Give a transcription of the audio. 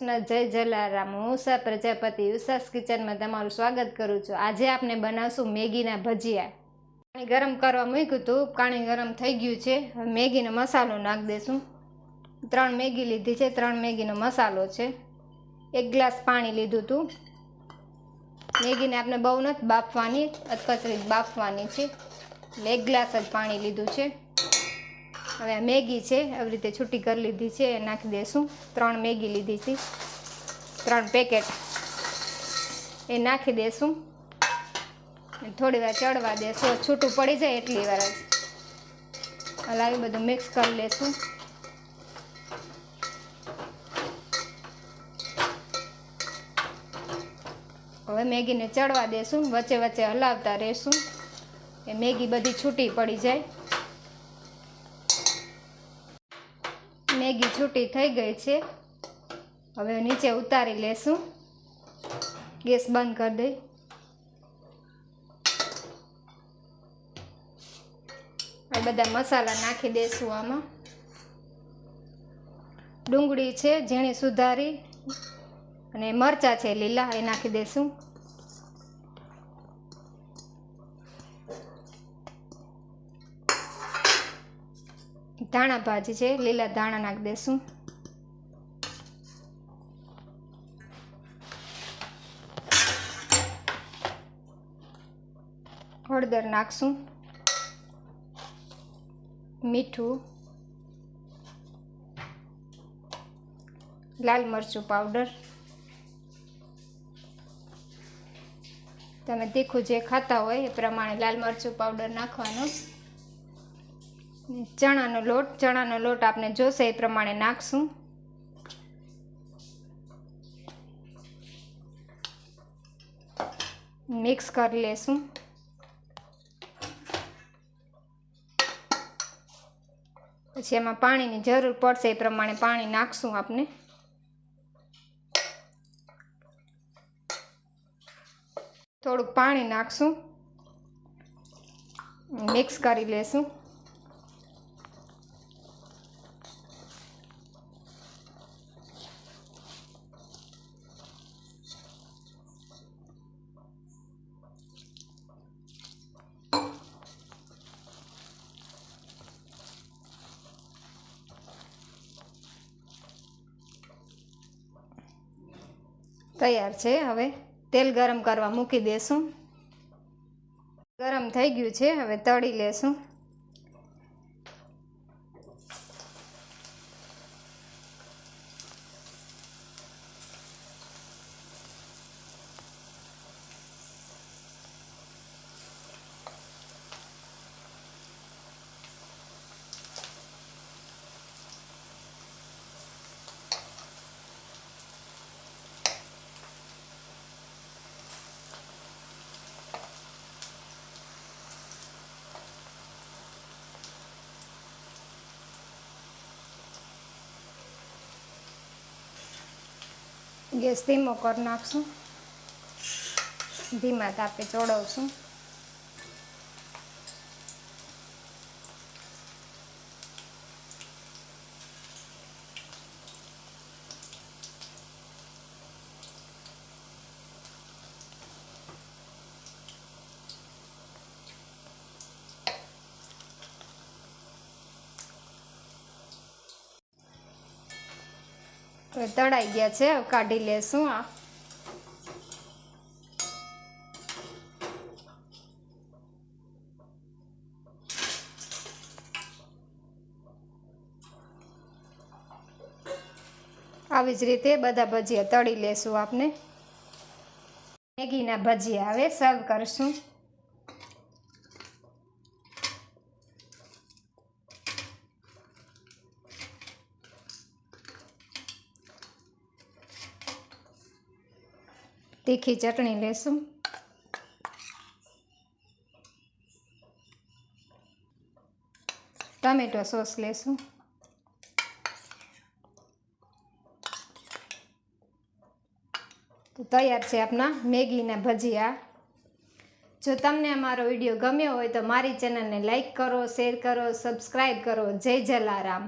કૃષ્ણ, જય જલારામ। હું ઉષા પ્રજાપતિ ઉષાસ કિચનમાં તમારું સ્વાગત કરું છું। આજે આપણે બનાવશું મેગીના ભજીયા। પાણી ગરમ કરવા મૂક્યું હતું, પાણી ગરમ થઈ ગયું છે। હવે મેગીનો મસાલો નાખી દઈશું। 3 મેગી લીધી છે, 3 મેગીનો મસાલો છે। 1 ગ્લાસ પાણી લીધું હતું। મેગીને આપણે બહુ નથી બાફવાની, અધકચરી બાફવાની છે, એટલે 1 ગ્લાસ જ પાણી લીધું છે। હવે મેગી છે આવી રીતે છૂટી કરી લીધી છે, એ નાખી દઈશું। 3 મેગી લીધી હતી, 3 પેકેટ, એ નાખી દઈશું। થોડી વાર ચડવા દઈશું, છૂટું પડી જાય એટલી વાર જ હલાવી બધું મિક્સ કરી લઈશું। હવે મેગીને ચડવા દઈશું, વચ્ચે વચ્ચે હલાવતા રહેશું, એ મેગી બધી છૂટી પડી જાય। મેગી છૂટી થઈ ગઈ છે, હવે નીચે ઉતારી લેશું। ગેસ બંધ કરી દઈ। હવે બધા મસાલા નાખી દઈશું આમાં। ડુંગળી છે ઝીણી સુધારી, અને મરચાં છે લીલા, એ નાખી દઈશું। ધાણા ભાજી છે, લીલા ધાણા નાખી દઈશું। હળદર નાખશું, મીઠું, લાલ મરચું પાવડર, તમે તીખું જે ખાતા હોય એ પ્રમાણે લાલ મરચું પાવડર નાખવાનું। ચણાનો લોટ આપણે જોશે એ પ્રમાણે નાખશું। મિક્સ કરી લેશું। પછી એમાં પાણીની જરૂર પડશે એ પ્રમાણે પાણી નાખશું આપણે। થોડુંક પાણી નાખશું, મિક્સ કરી લેશું। તૈયાર છે। હવે તેલ ગરમ કરવા મૂકી દેશું। ગરમ થઈ ગયું છે, હવે તળી લેશું। ગેસ ધીમો કરી નાખશું, ધીમા તાપે ચોળવશું। હવે તળાઈ ગયા છે, હવે કાઢી લેશું। આવી જ રીતે બધા ભજીયા તળી લેશું આપણે। મેગીના ભજીયા હવે સર્વ કરશું। તીખી ચટણી લેશું, ટમેટો સોસ લેશું, તો તૈયાર છે આપણા મેગીના ભજીયા। જો તમને અમારો વિડીયો ગમ્યો હોય તો મારી ચેનલને લાઈક કરો, શેર કરો, સબસ્ક્રાઈબ કરો। જય જલારામ।